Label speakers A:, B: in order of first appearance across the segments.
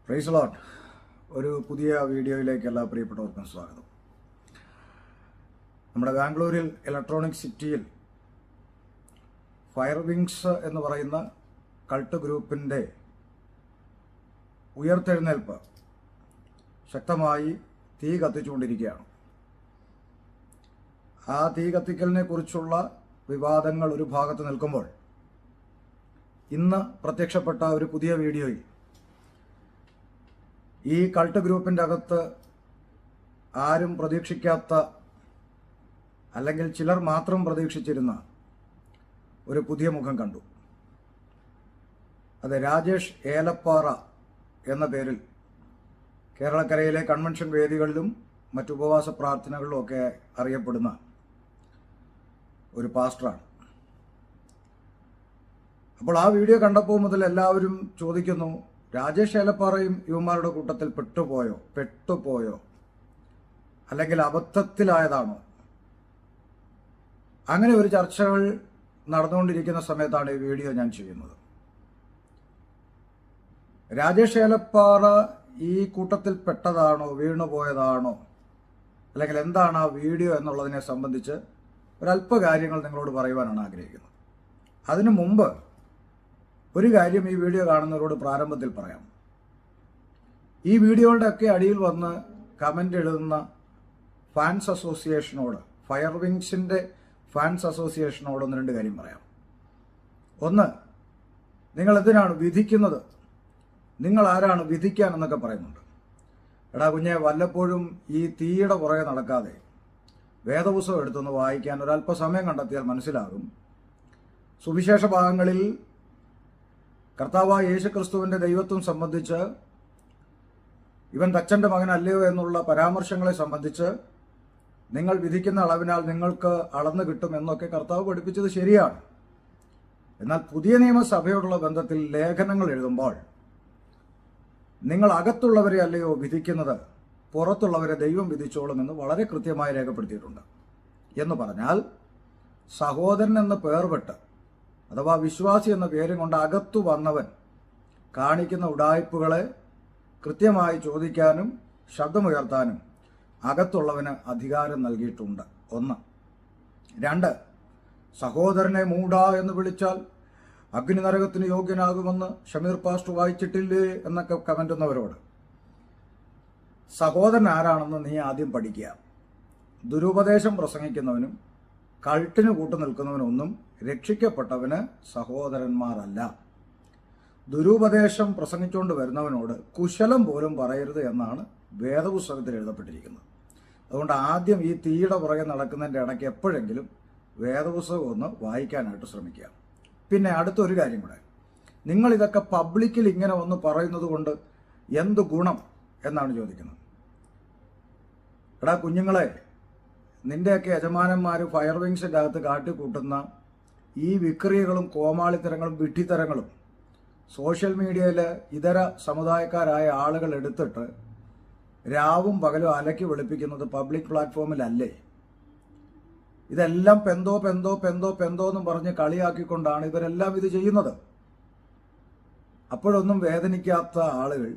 A: Praise Lord. ഒരു പുതിയ വീഡിയോയിലേക്ക് എല്ലാ പ്രിയപ്പെട്ടവർക്കും സ്വാഗതം. നമ്മുടെ ബാംഗ്ലൂരിൽ ഇലക്ട്രോണിക് സിറ്റിയിൽ ഫയർ വിങ്സ് എന്ന് പറയുന്ന കൾട്ട് ഗ്രൂപ്പിൻ്റെ ഉയർത്തെഴുന്നേൽപ്പ് ശക്തമായി തീ കത്തിച്ചുകൊണ്ടിരിക്കുകയാണ്. ആ തീ കത്തിക്കലിനെ കുറിച്ചുള്ള വിവാദങ്ങൾ ഒരു ഭാഗത്ത് നിൽക്കുമ്പോൾ ഇന്ന് പ്രത്യക്ഷപ്പെട്ട ഒരു പുതിയ വീഡിയോയിൽ ഈ കൾട്ട് ഗ്രൂപ്പിൻ്റെ അകത്ത് ആരും പ്രതീക്ഷിക്കാത്ത, അല്ലെങ്കിൽ ചിലർ മാത്രം പ്രതീക്ഷിച്ചിരുന്ന ഒരു പുതിയ മുഖം കണ്ടു. അത് രാജേഷ് ഏലപ്പാറ എന്ന പേരിൽ കേരളക്കരയിലെ കൺവെൻഷൻ വേദികളിലും മറ്റു ഉപവാസ പ്രാർത്ഥനകളിലും ഒക്കെ അറിയപ്പെടുന്ന ഒരു പാസ്റ്ററാണ്. അപ്പോൾ ആ വീഡിയോ കണ്ടപ്പോൾ മുതൽ എല്ലാവരും ചോദിക്കുന്നു, രാജേഷ് ഏലപ്പാറയും യുവമാരുടെ കൂട്ടത്തിൽ പെട്ടുപോയോ അല്ലെങ്കിൽ അബദ്ധത്തിലായതാണോ? അങ്ങനെ ഒരു ചർച്ചകൾ നടന്നുകൊണ്ടിരിക്കുന്ന സമയത്താണ് ഈ വീഡിയോ ഞാൻ ചെയ്യുന്നത്. രാജേഷ് ഏലപ്പാറ ഈ കൂട്ടത്തിൽ പെട്ടതാണോ, വീണുപോയതാണോ, അല്ലെങ്കിൽ എന്താണ് ആ വീഡിയോ എന്നുള്ളതിനെ സംബന്ധിച്ച് ഒരല്പ കാര്യങ്ങൾ നിങ്ങളോട് പറയുവാനാണ് ആഗ്രഹിക്കുന്നത്. അതിനു മുമ്പ് ഒരു കാര്യം ഈ വീഡിയോ കാണുന്നവരോട് പ്രാരംഭത്തിൽ പറയാം. ഈ വീഡിയോയുടെ ഒക്കെ അടിയിൽ വന്ന് കമൻ്റ് എഴുതുന്ന ഫാൻസ് അസോസിയേഷനോട്, ഫയർ വിങ്സിൻ്റെ ഫാൻസ് അസോസിയേഷനോട് ഒന്ന് രണ്ട് കാര്യം പറയാം. ഒന്ന്, നിങ്ങൾ എന്തിനാണ് വിധിക്കുന്നത്? നിങ്ങൾ ആരാണ് വിധിക്കാൻ എന്നൊക്കെ പറയുന്നുണ്ട്. എടാ കുഞ്ഞെ, വല്ലപ്പോഴും ഈ തീയുടെ പുറകെ നടക്കാതെ വേദപുസ്തകം എടുത്തൊന്ന് വായിക്കാൻ ഒരല്പസമയം കണ്ടെത്തിയാൽ മനസ്സിലാകും. സുവിശേഷ ഭാഗങ്ങളിൽ കർത്താവായ യേശുക്രിസ്തുവിന്റെ ദൈവത്വം സംബന്ധിച്ച്, ഇവൻ തച്ചന്റെ മകനല്ലയോ എന്നുള്ള പരാമർശങ്ങളെ സംബന്ധിച്ച് നിങ്ങൾ വിധിക്കുന്ന അളവിനാൽ നിങ്ങൾക്ക് അളന്നു കിട്ടും എന്നൊക്കെ കർത്താവ് പഠിപ്പിച്ചത് ശരിയാണ്. എന്നാൽ പുതിയ നിയമസഭയോടുള്ള ബന്ധത്തിൽ ലേഖനങ്ങൾ എഴുതുമ്പോൾ നിങ്ങൾ അകത്തുള്ളവരെ അല്ലയോ വിധിക്കുന്നത്, പുറത്തുള്ളവരെ ദൈവം വിധിച്ചോളും എന്ന് വളരെ കൃത്യമായി രേഖപ്പെടുത്തിയിട്ടുണ്ട്. എന്ന് പറഞ്ഞാൽ സഹോദരൻ എന്ന് പേർപെട്ട്, അഥവാ വിശ്വാസി എന്ന പേരും കൊണ്ട് അകത്തു വന്നവൻ കാണിക്കുന്ന ഉഡായിപ്പുകളെ കൃത്യമായി ചോദിക്കാനും ശബ്ദമുയർത്താനും അകത്തുള്ളവന് അധികാരം നൽകിയിട്ടുണ്ട്. ഒന്ന്. രണ്ട്, സഹോദരനെ മൂടാ എന്ന് വിളിച്ചാൽ അഗ്നി നരകത്തിന് യോഗ്യനാകുമെന്ന് ഷമീർ പാസ്റ്റർ വായിച്ചിട്ടില്ലേ എന്നൊക്കെ കമന്റുന്നവരോട്, സഹോദരൻ ആരാണെന്ന് നീ ആദ്യം പഠിക്കുക. ദുരുപദേശം പ്രസംഗിക്കുന്നവനും കൾട്ടിന് കൂട്ടുനിൽക്കുന്നവനൊന്നും രക്ഷിക്കപ്പെട്ടവന് സഹോദരന്മാരല്ല. ദുരുപദേശം പ്രസംഗിച്ചുകൊണ്ട് വരുന്നവനോട് കുശലം പോലും പറയരുത് എന്നാണ് വേദപുസ്തകത്തിൽ എഴുതപ്പെട്ടിരിക്കുന്നത്. അതുകൊണ്ട് ആദ്യം ഈ തീയുടെ പുറകെ നടക്കുന്നതിൻ്റെ ഇടയ്ക്ക് എപ്പോഴെങ്കിലും വേദപുസ്തകം ഒന്ന് വായിക്കാനായിട്ട് ശ്രമിക്കുക. പിന്നെ അടുത്തൊരു കാര്യം കൂടെ, നിങ്ങൾ ഇതൊക്കെ പബ്ലിക്കിൽ ഇങ്ങനെ ഒന്ന് പറയുന്നത് കൊണ്ട് എന്ത് ഗുണം എന്നാണ് ചോദിക്കുന്നത്. എടാ കുഞ്ഞുങ്ങളെ, നിന്റെയൊക്കെ യജമാനന്മാർ ഫയർ വിങ്സിൻ്റെ അകത്ത് കാട്ടിക്കൂട്ടുന്ന ഈ വിക്രിയകളും കോമാളിത്തരങ്ങളും വിഡ്ഢിത്തരങ്ങളും സോഷ്യൽ മീഡിയയിൽ ഇതര സമുദായക്കാരായ ആളുകൾ എടുത്തിട്ട് രാവും പകലും അലക്കി വെളുപ്പിക്കുന്നത് പബ്ലിക് പ്ലാറ്റ്ഫോമിലല്ലേ? ഇതെല്ലാം പെന്തോ എന്നും പറഞ്ഞ് കളിയാക്കിക്കൊണ്ടാണ് ഇവരെല്ലാം ഇത് ചെയ്യുന്നത്. അപ്പോഴൊന്നും വേദനിക്കാത്ത ആളുകൾ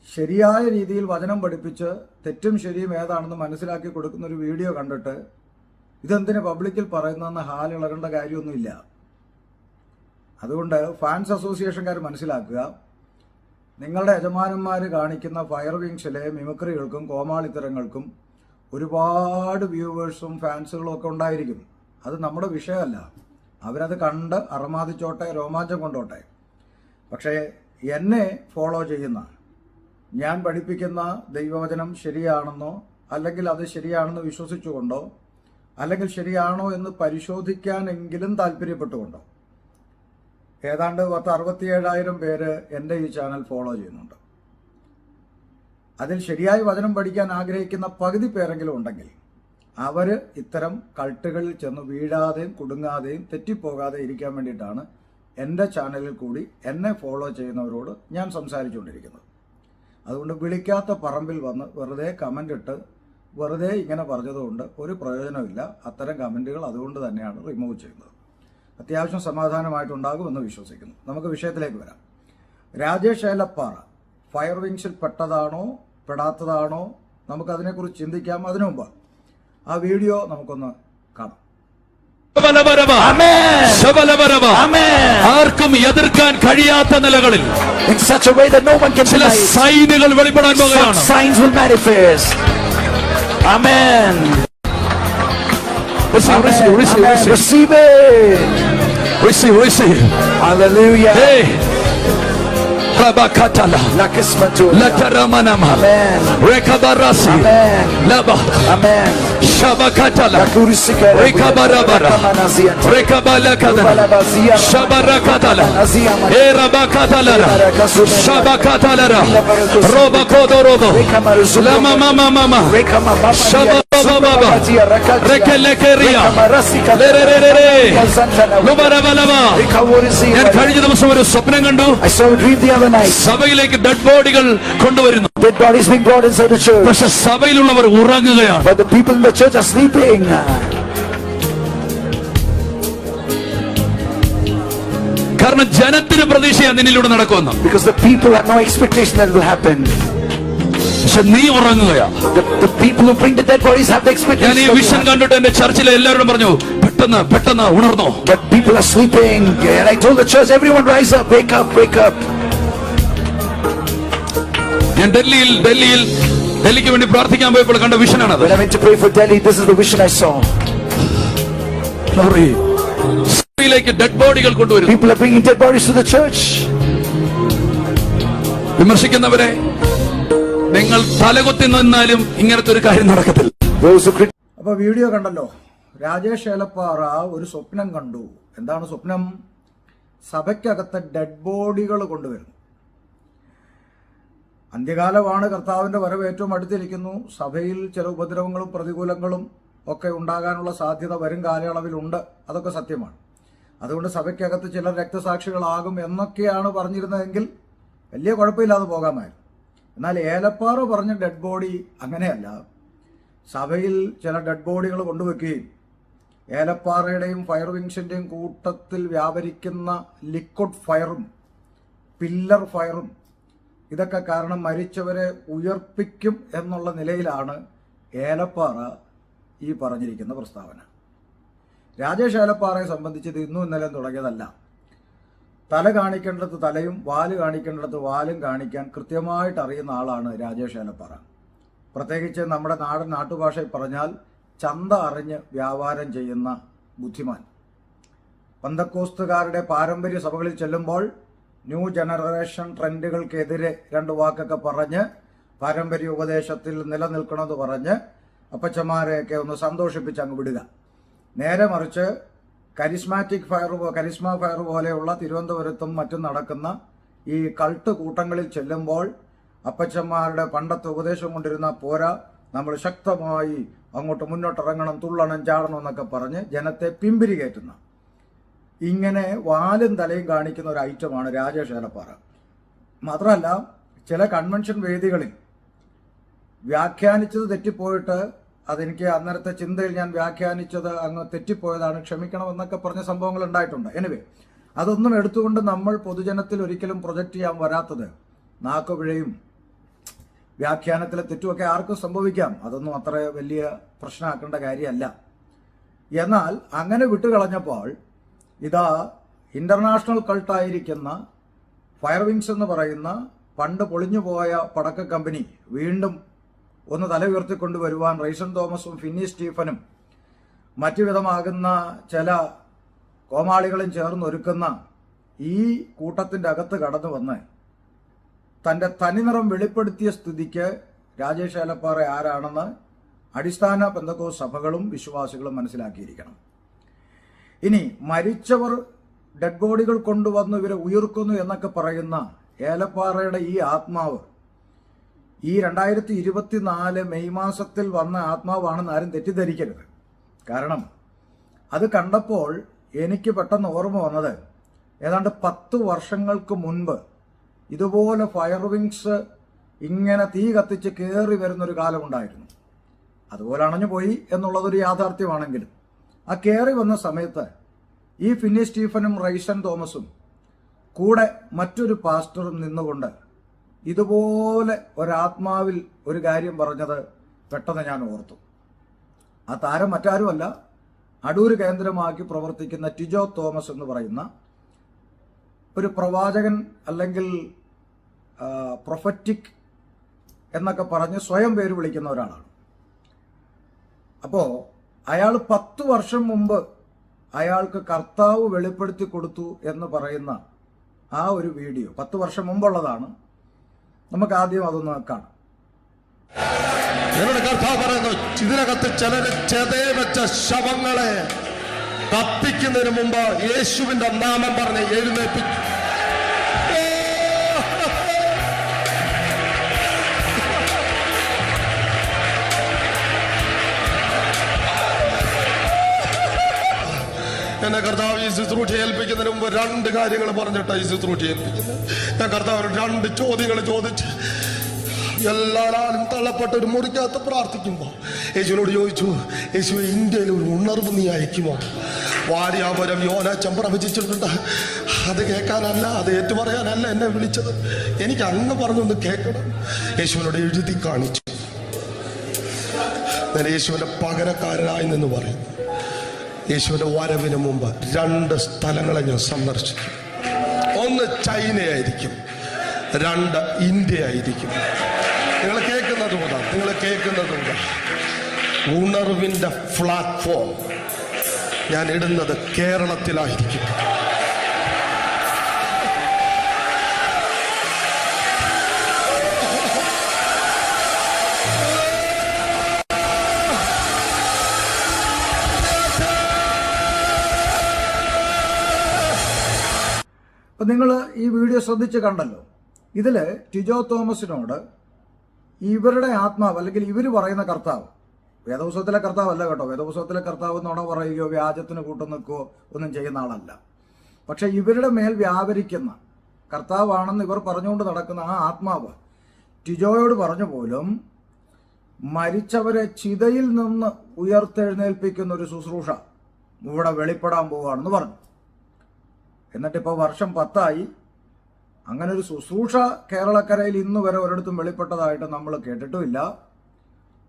A: ശരിയായ രീതിയിൽ വചനം പഠിപ്പിച്ച് തെറ്റും ശരിയും ഏതാണെന്ന് മനസ്സിലാക്കി കൊടുക്കുന്ന ഒരു വീഡിയോ കണ്ടിട്ട് ഇതെന്തിന് പബ്ലിക്കിൽ പറയുന്നതെന്ന് ഹാലിളകേണ്ട കാര്യമൊന്നുമില്ല. അതുകൊണ്ട് ഫാൻസ് അസോസിയേഷൻകാർ മനസ്സിലാക്കുക, നിങ്ങളുടെ യജമാനന്മാർ കാണിക്കുന്ന ഫയർ വിങ്സിലെ മിമിക്രികൾക്കും കോമാളിത്തരങ്ങൾക്കും ഒരുപാട് വ്യൂവേഴ്സും ഫാൻസുകളും ഒക്കെ ഉണ്ടായിരിക്കും. അത് നമ്മുടെ വിഷയമല്ല. അവരത് കണ്ട് അറമാദിച്ചോട്ടെ, രോമാഞ്ചം കൊണ്ടോട്ടെ. പക്ഷേ എന്നെ ഫോളോ ചെയ്യുന്ന, ഞാൻ പഠിപ്പിക്കുന്ന ദൈവവചനം ശരിയാണെന്നോ അല്ലെങ്കിൽ അത് ശരിയാണെന്ന് വിശ്വസിച്ചുകൊണ്ടോ അല്ലെങ്കിൽ ശരിയാണോ എന്ന് പരിശോധിക്കാനെങ്കിലും താല്പര്യപ്പെട്ടുകൊണ്ടോ ഏതാണ്ട് 67,000 പേര് എൻ്റെ ഈ ചാനൽ ഫോളോ ചെയ്യുന്നുണ്ട്. അതിൽ ശരിയായി വചനം പഠിക്കാൻ ആഗ്രഹിക്കുന്ന പകുതി പേരെങ്കിലും ഉണ്ടെങ്കിൽ അവർ ഇത്തരം കൾട്ടുകളിൽ ചെന്ന് വീഴാതെയും കുടുങ്ങാതെയും തെറ്റിപ്പോകാതെ ഇരിക്കാൻ വേണ്ടിയിട്ടാണ് എൻ്റെ ചാനലിൽ കൂടി എന്നെ ഫോളോ ചെയ്യുന്നവരോട് ഞാൻ സംസാരിച്ചുകൊണ്ടിരിക്കുന്നത്. അതുകൊണ്ട് വിളിക്കാത്ത പറമ്പിൽ വന്ന് വെറുതെ കമൻ്റ് ഇട്ട് വെറുതെ ഇങ്ങനെ പറഞ്ഞതുകൊണ്ട് ഒരു പ്രയോജനമില്ല. അത്തരം കമൻറ്റുകൾ അതുകൊണ്ട് തന്നെയാണ് റിമൂവ് ചെയ്യുന്നത്. അത്യാവശ്യം സമാധാനമായിട്ടുണ്ടാകുമെന്ന് വിശ്വസിക്കുന്നു. നമുക്ക് വിഷയത്തിലേക്ക് വരാം. രാജേഷ് ഏലപ്പാറ ഫയർ വിങ്സിൽ പെട്ടതാണോ പെടാത്തതാണോ നമുക്കതിനെക്കുറിച്ച് ചിന്തിക്കാം. അതിനു മുമ്പ് ആ വീഡിയോ നമുക്കൊന്ന് കാണാം.
B: ആർക്കും എതിർക്കാൻ കഴിയാത്ത നിലകളിൽ
C: in such a way that no one can
B: ചില
C: deny it.
B: സൈനുകൾ വെളിപ്പെടാൻ
C: Such
B: പോകുകയാണ്.
C: signs will manifest. Amen.
B: Receive, receive, receive,
C: Amen.
B: receive.
C: Receive it.
B: Receive, receive.
C: Hallelujah.
B: Hey. Rabakatala.
C: Lakismatu.
B: Lataramanama.
C: Amen.
B: Rekabarasi.
C: Amen.
B: Laba.
C: Amen.
B: Shabakatala.
C: Lakurisika.
B: Rekabarabara.
C: Rekamanaziyanta.
B: Rekabalakadala.
C: Rubalabazia.
B: Shabarakatala.
C: Manaziyama.
B: Erabakatalara. Shabakatalara. Robakodorobo.
C: Rekamaruzuko.
B: Lama mama mama.
C: Rekamababa.
B: Shabababa. Rekelekeria.
C: Rekamarasika.
B: Lererere.
C: Yazantana.
B: Lubarabalaba.
C: Rekaworizia.
B: ഞാൻ കഴിഞ്ഞ ദിവസം ഒരു സ്വപ്നം കണ്ടു.
C: I saw a dream the other night.
B: സഭയിലേക്ക് dead ബോഡികൾ കൊണ്ടുവരുന്നു.
C: Dead bodies being brought inside the church.
B: പക്ഷെ സഭയിലുള്ളവർ ഉറങ്ങുകയാണ്.
C: But the people in the church are sleeping.
B: കാരണം ജനത്തിന് പ്രതീക്ഷയാ നിന്നിലൂടെ നടക്കുമെന്ന്.
C: Because the people have no expectation that it will happen.
B: പക്ഷെ നീ ഉറങ്ങുകയാ.
C: The people who bring the dead bodies have the
B: ഞാൻ
C: expectation.
B: ഈ vision കണ്ടിട്ട് എന്റെ ചർച്ചിലെ എല്ലാവരോടും പറഞ്ഞു, പെട്ടെന്ന് പെട്ടെന്ന് ഉണർന്നോ.
C: But people are sleeping. And I told the church, everyone rise up, wake up, wake up.
B: ഞാൻ ഡൽഹിക്ക് വേണ്ടി പ്രാർത്ഥിക്കാൻ പോയപ്പോൾ കണ്ട വിഷനാണത്.
C: When I went to pray for Delhi, this is the vision I saw.
B: സഭയിലേക്ക് ഡെഡ് ബോഡികൾ കൊണ്ടുവരും.
C: People are bringing dead bodies to the church.
B: വിമർശിക്കുന്നവരെ, നിങ്ങൾ തലകുത്തി നിന്നാലും ഇങ്ങനത്തെ ഒരു കാര്യം നടക്കത്തില്ല.
C: Those who criticize.
A: അപ്പൊ വീഡിയോ കണ്ടല്ലോ. രാജേഷ് ഏലപ്പാറ ഒരു സ്വപ്നം കണ്ടു. എന്താണ് സ്വപ്നം? സഭയ്ക്കകത്ത് ഡെഡ് ബോഡികൾ കൊണ്ടുവരുന്നു. അന്ത്യകാലമാണ്, കർത്താവിന്റെ വരവ് ഏറ്റവും അടുത്തിരിക്കുന്നു. സഭയിൽ ചില ഉപദ്രവങ്ങളും പ്രതികൂലങ്ങളും ഒക്കെ ഉണ്ടാകാനുള്ള സാധ്യത വരും കാലയളവിലുണ്ട്. അതൊക്കെ സത്യമാണ്. അതുകൊണ്ട് സഭയ്ക്കകത്ത് ചിലർ രക്തസാക്ഷികളാകും എന്നൊക്കെയാണ് പറഞ്ഞിരുന്നതെങ്കിൽ വലിയ കുഴപ്പമില്ലാതെ പോകാമായിരുന്നു. എന്നാൽ ഏലപ്പാറ പറഞ്ഞ ഡെഡ് ബോഡി അങ്ങനെയല്ല. സഭയിൽ ചില ഡെഡ് ബോഡികൾ കൊണ്ടുവയ്ക്കുകയും ഏലപ്പാറയുടെയും ഫയർ വിങ്സിന്റെയും കൂട്ടത്തിൽ വ്യാപരിക്കുന്ന ലിക്വിഡ് ഫയറും പില്ലർ ഫയറും ഇതൊക്കെ കാരണം മരിച്ചവരെ ഉയർപ്പിക്കും എന്നുള്ള നിലയിലാണ് ഏലപ്പാറ ഈ പറഞ്ഞിരിക്കുന്ന പ്രസ്താവന. രാജേഷ് ഏലപ്പാറയെ സംബന്ധിച്ച് ഇത് ഇന്നും ഇന്നലെ തുടങ്ങിയതല്ല. തല കാണിക്കേണ്ടത് തലയും വാല് കാണിക്കേണ്ടത് വാലും കാണിക്കാൻ കൃത്യമായിട്ട് അറിയുന്ന ആളാണ് രാജേഷ് ഏലപ്പാറ. പ്രത്യേകിച്ച് നമ്മുടെ നാട്ടുഭാഷയിൽ പറഞ്ഞാൽ ചന്ത അറിഞ്ഞ് വ്യാപാരം ചെയ്യുന്ന ബുദ്ധിമാൻ. പന്തക്കോസ്തുകാരുടെ പാരമ്പര്യ സഭകളിൽ ചെല്ലുമ്പോൾ ന്യൂ ജനറേഷൻ ട്രെൻഡുകൾക്കെതിരെ രണ്ട് വാക്കൊക്കെ പറഞ്ഞ് പാരമ്പര്യ ഉപദേശത്തിൽ നിലനിൽക്കണമെന്ന് പറഞ്ഞ് അപ്പച്ചന്മാരെയൊക്കെ ഒന്ന് സന്തോഷിപ്പിച്ച് അങ്ങ് വിടുക. നേരെ മറിച്ച് കരിസ്മ ഫയർ പോലെയുള്ള തിരുവനന്തപുരത്തും മറ്റും നടക്കുന്ന ഈ കൾട്ട് കൂട്ടങ്ങളിൽ ചെല്ലുമ്പോൾ അപ്പച്ചന്മാരുടെ പണ്ടത്തെ ഉപദേശം കൊണ്ടിരുന്ന പോരാ, നമ്മൾ ശക്തമായി അങ്ങോട്ട് മുന്നോട്ടിറങ്ങണം, തുള്ളണം, ചാടണം എന്നൊക്കെ പറഞ്ഞ് ജനത്തെ പിമ്പിരി കയറ്റുന്ന, ഇങ്ങനെ വാലും തലയും കാണിക്കുന്ന ഒരു ഐറ്റമാണ് രാജേഷ് ഏലപ്പാറ. മാത്രമല്ല, ചില കൺവെൻഷൻ വേദികളിൽ വ്യാഖ്യാനിച്ചത് തെറ്റിപ്പോയിട്ട് അതെനിക്ക് അന്നേരത്തെ ചിന്തയിൽ ഞാൻ വ്യാഖ്യാനിച്ചത് അങ്ങ് തെറ്റിപ്പോയതാണ്, ക്ഷമിക്കണം എന്നൊക്കെ പറഞ്ഞ സംഭവങ്ങൾ ഉണ്ടായിട്ടുണ്ട്. എനിവേ, അതൊന്നും എടുത്തുകൊണ്ട് നമ്മൾ പൊതുജനത്തിൽ ഒരിക്കലും പ്രൊജക്റ്റ് ചെയ്യാൻ വരാത്തത് നാക്കുപിഴയും വ്യാഖ്യാനത്തിലെ തെറ്റുമൊക്കെ ആർക്കും സംഭവിക്കാം. അതൊന്നും അത്ര വലിയ പ്രശ്നമാക്കേണ്ട കാര്യമല്ല. എന്നാൽ അങ്ങനെ വിട്ടുകളഞ്ഞപ്പോൾ ഇതാ ഇന്റർനാഷണൽ കൾട്ടായിരിക്കുന്ന ഫയർ വിങ്സ് എന്ന് പറയുന്ന പണ്ട് പൊളിഞ്ഞുപോയ പടക്ക കമ്പനി വീണ്ടും ഒന്ന് തല ഉയർത്തിക്കൊണ്ടുവരുവാൻ റൈസൺ തോമസും ഫിന്നി സ്റ്റീഫനും മറ്റു വിധമാകുന്ന ചില കോമാളികളും ചേർന്നൊരുക്കുന്ന ഈ കൂട്ടത്തിൻ്റെ അകത്ത് കടന്നു വന്ന് തൻ്റെ തനിനിറം വെളിപ്പെടുത്തിയ സ്ഥിതിക്ക് രാജേഷ് ഏലപ്പാറ ആരാണെന്ന് അടിസ്ഥാന പെന്തക്കോസ്ത് സഭകളും വിശ്വാസികളും മനസ്സിലാക്കിയിരിക്കണം. ഇനി മരിച്ചവർ ഡെഡ് ബോഡികൾ കൊണ്ടുവന്ന് ഇവരെ ഉയർക്കുന്നു എന്നൊക്കെ പറയുന്ന ഏലപ്പാറയുടെ ഈ ആത്മാവ് ഈ 2024 മെയ് മാസത്തിൽ വന്ന ആത്മാവാണെന്ന് ആരും തെറ്റിദ്ധരിക്കരുത്. കാരണം അത് കണ്ടപ്പോൾ എനിക്ക് പെട്ടെന്ന് ഓർമ്മ വന്നത് ഏതാണ്ട് 10 വർഷങ്ങൾക്ക് മുൻപ് ഇതുപോലെ ഫയർ വിങ്സ് ഇങ്ങനെ തീ കത്തിച്ച് കയറി വരുന്നൊരു കാലമുണ്ടായിരുന്നു. അതുപോലെ അണഞ്ഞു പോയി എന്നുള്ളതൊരു യാഥാർത്ഥ്യമാണെങ്കിലും ആ കയറി വന്ന സമയത്ത് ഈ ഫിന്നി സ്റ്റീഫനും റൈസൺ തോമസും കൂടെ മറ്റൊരു പാസ്റ്ററും നിന്നുകൊണ്ട് ഇതുപോലെ ഒരാത്മാവിൽ ഒരു കാര്യം പറഞ്ഞത് പെട്ടെന്ന് ഞാൻ ഓർത്തു. ആ താരം മറ്റാരുമല്ല, അടൂർ കേന്ദ്രമാക്കി പ്രവർത്തിക്കുന്ന ടിജോ തോമസ് എന്ന് പറയുന്ന ഒരു പ്രവാചകൻ അല്ലെങ്കിൽ പ്രൊഫറ്റിക് എന്നൊക്കെ പറഞ്ഞ് സ്വയം പേര് വിളിക്കുന്ന ഒരാളാണ്. അപ്പോൾ അയാൾ 10 വർഷം മുമ്പ് അയാൾക്ക് കർത്താവ് വെളിപ്പെടുത്തി കൊടുത്തു എന്ന് പറയുന്ന ആ ഒരു വീഡിയോ 10 വർഷം മുമ്പുള്ളതാണ്. നമുക്ക് ആദ്യം അതൊന്ന് കാണാം.
D: എന്നോട് കർത്താവ് പറയുന്നു, ഇതിനകത്ത് ചിലര് ചെതയെ വെച്ച ശവങ്ങളെ കത്തിക്കുന്നതിന് മുമ്പ് യേശുവിന്റെ നാമം പറഞ്ഞ് എഴുന്നേൽപ്പിച്ചു. എന്നെ കർത്താവ് ഈ ശുശ്രൂഷ ഏൽപ്പിക്കുന്നതിന് മുമ്പ് 2 കാര്യങ്ങൾ പറഞ്ഞിട്ടാണ് ഈ ശുശ്രൂഷ ഏൽപ്പിക്കുന്നത്. ഞാൻ കർത്താവ് 2 ചോദ്യങ്ങൾ ചോദിച്ച് എല്ലാവരും തള്ളപ്പെട്ട ഒരു മുറിക്കകത്ത് പ്രാർത്ഥിക്കുമ്പോൾ യേശുവിനോട് ചോദിച്ചു, യേശുവെ, ഇന്ത്യയിൽ ഒരു ഉണർവ് നീ അയക്കുമോ? വാര്യാപുരം യോനാച്ചൻ പ്രവചിച്ചിട്ടുണ്ട്. അത് കേൾക്കാനല്ല, അത് ഏറ്റുപറയാനല്ല എന്നെ വിളിച്ചത്. എനിക്ക് അങ്ങ് പറഞ്ഞൊന്ന് കേൾക്കണം. യേശുവിനോട് എഴുതി കാണിച്ചു. ഞാൻ യേശുവിന്റെ പകരക്കാരനായി നിന്ന് പറയുന്നു. യേശുവിന്റെ വരവിന് മുമ്പ് 2 സ്ഥലങ്ങളെ ഞാൻ സന്ദർശിക്കും. ഒന്ന് ചൈനയായിരിക്കും, 2 ഇന്ത്യ ആയിരിക്കും. നിങ്ങൾ കേൾക്കുന്നതുകൊണ്ട് ഉണർവിന്റെ പ്ലാറ്റ്ഫോം ഞാൻ ഇടുന്നത് കേരളത്തിലായിരിക്കും.
A: അപ്പം നിങ്ങൾ ഈ വീഡിയോ ശ്രദ്ധിച്ച് കണ്ടല്ലോ. ഇതിൽ ടിജോ തോമസിനോട് ഇവരുടെ ആത്മാവ് അല്ലെങ്കിൽ ഇവർ പറയുന്ന കർത്താവ്, വേദപുസ്തകത്തിലെ കർത്താവല്ല കേട്ടോ, വേദപുസ്തകത്തിലെ കർത്താവ് നുണ പറയുകയോ വ്യാജത്തിന് കൂട്ടു നിൽക്കുകയോ ഒന്നും ചെയ്യുന്ന ആളല്ല. പക്ഷെ ഇവരുടെ മേൽ വ്യാപരിക്കുന്ന കർത്താവാണെന്ന് ഇവർ പറഞ്ഞുകൊണ്ട് നടക്കുന്ന ആ ആത്മാവ് ടിജോയോട് പറഞ്ഞു പോലും മരിച്ചവരെ ചിതയിൽ നിന്ന് ഉയർത്തെഴുന്നേൽപ്പിക്കുന്ന ഒരു ശുശ്രൂഷ ഇവിടെ വെളിപ്പെടാൻ പോവുകയാണെന്ന് പറഞ്ഞു. എന്നിട്ടിപ്പോൾ വർഷം 10 അങ്ങനെ ഒരു ശുശ്രൂഷ കേരളക്കരയിൽ ഇന്ന് വരെ ഒരിടത്തും വെളിപ്പെട്ടതായിട്ട് നമ്മൾ കേട്ടിട്ടുമില്ല.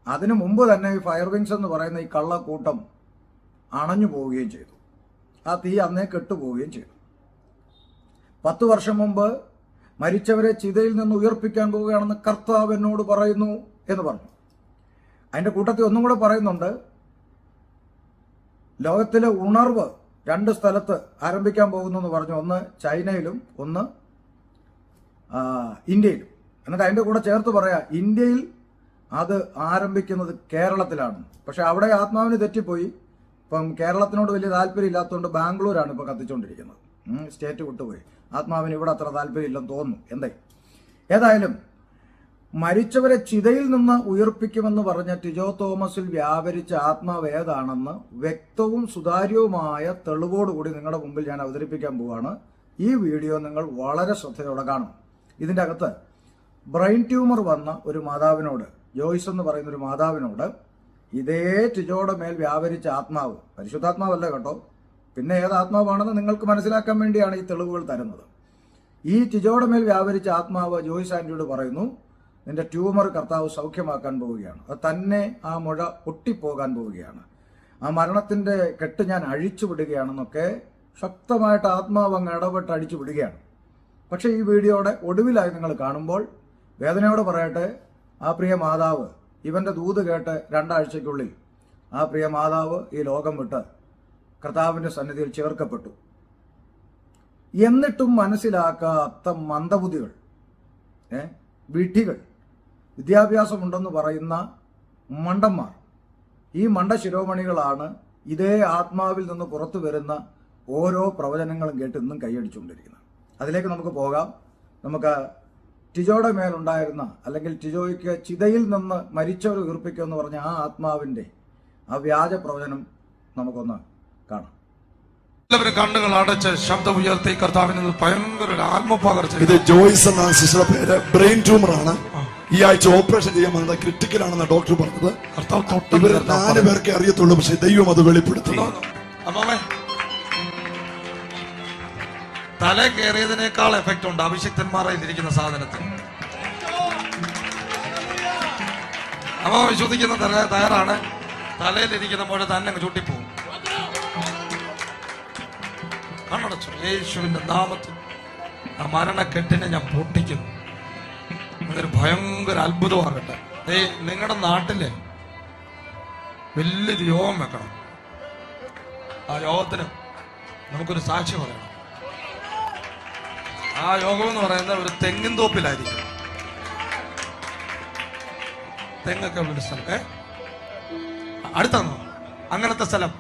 A: അതിനു മുമ്പ് തന്നെ ഈ ഫയർ വിങ്സ് എന്ന് പറയുന്ന ഈ കള്ളക്കൂട്ടം അണഞ്ഞു പോവുകയും ചെയ്തു. ആ തീ അന്നേ കെട്ടുപോവുകയും ചെയ്തു. 10 വർഷം മുമ്പ് മരിച്ചവരെ ചിതയിൽ നിന്ന് ഉയർപ്പിക്കാൻ പോവുകയാണെന്ന് കർത്താവ് എന്നോട് പറയുന്നു എന്ന് പറഞ്ഞു. അതിൻ്റെ കൂട്ടത്തിൽ ഒന്നും കൂടെ പറയുന്നുണ്ട്, ലോകത്തിലെ ഉണർവ് 2 സ്ഥലത്ത് ആരംഭിക്കാൻ പോകുന്നു എന്ന് പറഞ്ഞു. ഒന്ന് ചൈനയിലും ഒന്ന് ഇന്ത്യയിലും. എന്നിട്ട് അതിൻ്റെ കൂടെ ചേർത്ത് പറയാം, ഇന്ത്യയിൽ അത് ആരംഭിക്കുന്നത് കേരളത്തിലാണ്. പക്ഷെ അവിടെ ആത്മാവിന് തെറ്റിപ്പോയി. ഇപ്പം കേരളത്തിനോട് വലിയ താല്പര്യം ഇല്ലാത്തതുകൊണ്ട് ബാംഗ്ലൂരാണ് ഇപ്പോൾ കത്തിച്ചുകൊണ്ടിരിക്കുന്നത്. സ്റ്റേറ്റ് വിട്ടുപോയി. ആത്മാവിന് ഇവിടെ അത്ര താല്പര്യം ഇല്ലെന്ന് തോന്നുന്നു. ഏതായാലും മരിച്ചവരെ ചിതയിൽ നിന്ന് ഉയർപ്പിക്കുമെന്ന് പറഞ്ഞ ടിജോ തോമസിൽ വ്യാപരിച്ച ആത്മാവ് ഏതാണെന്ന് വ്യക്തവും സുതാര്യവുമായ തെളിവോടുകൂടി നിങ്ങളുടെ മുമ്പിൽ ഞാൻ അവതരിപ്പിക്കാൻ പോവുകയാണ്. ഈ വീഡിയോ നിങ്ങൾ വളരെ ശ്രദ്ധയോടെ കാണും. ഇതിൻ്റെ അകത്ത് ബ്രെയിൻ ട്യൂമർ വന്ന ഒരു മാതാവിനോട്, ജോയ്സ് എന്ന് പറയുന്ന ഒരു മാതാവിനോട്, ഇതേ ടിജോയുടെ മേൽ വ്യാപരിച്ച ആത്മാവ്, പരിശുദ്ധാത്മാവല്ല കേട്ടോ, പിന്നെ ഏത് ആത്മാവാണെന്ന് നിങ്ങൾക്ക് മനസ്സിലാക്കാൻ വേണ്ടിയാണ് ഈ തെളിവുകൾ തരുന്നത്. ഈ ടിജോയുടെ മേൽ വ്യാപരിച്ച ആത്മാവ് ജോയ്സ് ആന്റിയോട് പറയുന്നു, നിന്റെ ട്യൂമർ കർത്താവ് സൗഖ്യമാക്കാൻ പോവുകയാണ്. അത് തന്നെ ആ മുഴ പൊട്ടിപ്പോകാൻ പോവുകയാണ്. ആ മരണത്തിന്റെ കെട്ട് ഞാൻ അഴിച്ചു വിടുകയാണെന്നൊക്കെ ശക്തമായിട്ട് ആത്മാവ് അങ്ങ് ഇടപെട്ട് അഴിച്ചു വിടുകയാണ്. പക്ഷേ ഈ വീഡിയോയുടെ ഒടുവിലായി നിങ്ങൾ കാണുമ്പോൾ വേദനയോടെ പറയട്ടെ, ആ പ്രിയ മാതാവ് ഇവന്റെ ദൂത് കേട്ട് 2 ആഴ്ചയ്ക്കുള്ളിൽ ആ പ്രിയ മാതാവ് ഈ ലോകം വിട്ട് കർത്താവിന്റെ സന്നിധിയിൽ ചേർക്കപ്പെട്ടു. എന്നിട്ടും മനസ്സിലാക്കാത്ത മന്ദബുദ്ധികൾ, വിഡ്ഢികൾ, വിദ്യാഭ്യാസമുണ്ടെന്ന് പറയുന്ന മണ്ടന്മാർ, ഈ മണ്ട ശിരോമണികളാണ് ഇതേ ആത്മാവിൽ നിന്ന് പുറത്തു വരുന്ന ഓരോ പ്രവചനങ്ങളും കേട്ട് ഇന്നും കൈയടിച്ചുകൊണ്ടിരിക്കുന്നത്. അതിലേക്ക് നമുക്ക് പോകാം. നമുക്ക് ടിജോയുടെ മേലുണ്ടായിരുന്ന, അല്ലെങ്കിൽ ടിജോയ്ക്ക് ചിതയിൽ നിന്ന് മരിച്ചവർ ഉയർപ്പിക്കുമെന്ന് പറഞ്ഞ ആ ആത്മാവിന്റെ ആ വ്യാജ പ്രവചനം നമുക്കൊന്ന് കാണാം.
B: എല്ലാവരും കണ്ണുകൾ അടച്ച് ശബ്ദം ഉയർത്തി കർത്താവിന് ഭയങ്കര ആത്മപകർച്ച.
E: ഇത് ജോയ്സ് എന്ന സിസ്റ്ററുടെ പേര്. ബ്രെയിൻ ട്യൂമർ ആണ്. ഈ ആഴ്ച ഓപ്പറേഷൻ ചെയ്യാൻ വന്നത് ക്രിട്ടിക്കൽ ആണെന്ന് ഡോക്ടർ പറഞ്ഞത്. ഇവർ 4 പേർക്കേ അറിയത്തുള്ളൂ, പക്ഷെ ദൈവം അത് വെളിപ്പെടുത്തുന്നു.
D: തല കയറിയതിനേക്കാൾ എഫക്റ്റ് ഉണ്ട് അഭിഷിക്തന്മാരെ ഇരിക്കുന്ന സാധനത്തിന്. അവ വിശ്വസിക്കുന്ന തയ്യാറാണ്. തലയിലിരിക്കുന്ന മുഴ തന്നെ ചൂട്ടിപ്പോവും. കണ്ണടച്ചു. യേശുവിന്റെ നാമത്തിൽ ആ മരണക്കെട്ടിനെ ഞാൻ പൊട്ടിക്കുന്നു. അതൊരു ഭയങ്കര അത്ഭുതമാകട്ടെ. നിങ്ങളുടെ നാട്ടില് വലിയൊരു യോഗം വെക്കണം. ആ യോഗത്തിന് നമുക്കൊരു സാക്ഷി പറയണം. ആ യോഗം എന്ന് പറയുന്നത് ഒരു തെങ്ങിൻ തോപ്പിലായിരിക്കും. തെങ്ങൊക്കെ ഉള്ളൊരു സ്ഥലം. അടുത്താണോ അങ്ങനത്തെ സ്ഥലം?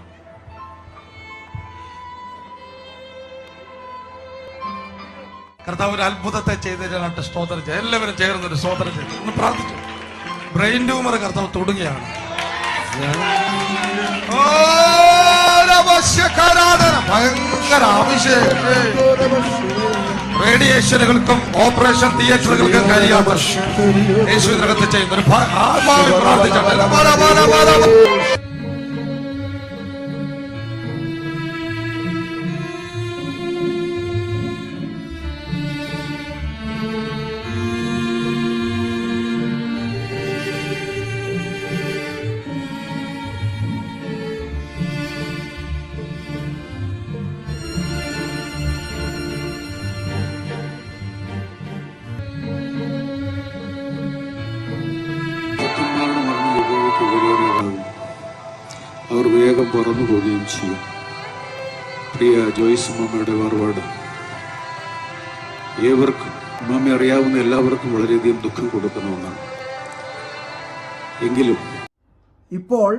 D: കർത്താവ് ഒരു അത്ഭുതത്തെ ചെയ്തിട്ട് സ്തോത്രം ചെയ്ത് എല്ലാവരും ചേർന്നൊരു സ്തോത്രം ചെയ്തു ഒന്ന് പ്രാർത്ഥിച്ചു. ബ്രെയിൻ ട്യൂമർ കർത്താവ് തുടങ്ങിയാണ്. ഭയങ്കര അഭിഷേകം. റേഡിയേഷനുകൾക്കും ഓപ്പറേഷൻ തിയേറ്ററുകൾക്കും കഴിയാത്ത യേശുവിനകത്ത് ചെയ്യുന്ന ഒരു ആത്മാവിൽ പ്രാർത്ഥിച്ചിട്ടുണ്ട്.
F: അവർ വേഗം പറന്നു പോവുകയും ചെയ്യും. പ്രിയ ജോയ്സ് മാമയുടെ വേർപാട് ഏവർക്കും, മാമ അറിയാവുന്ന എല്ലാവർക്കും വളരെയധികം ദുഃഖം കൊടുക്കുന്ന ഒന്നാണ്. എങ്കിലും
A: ഇപ്പോൾ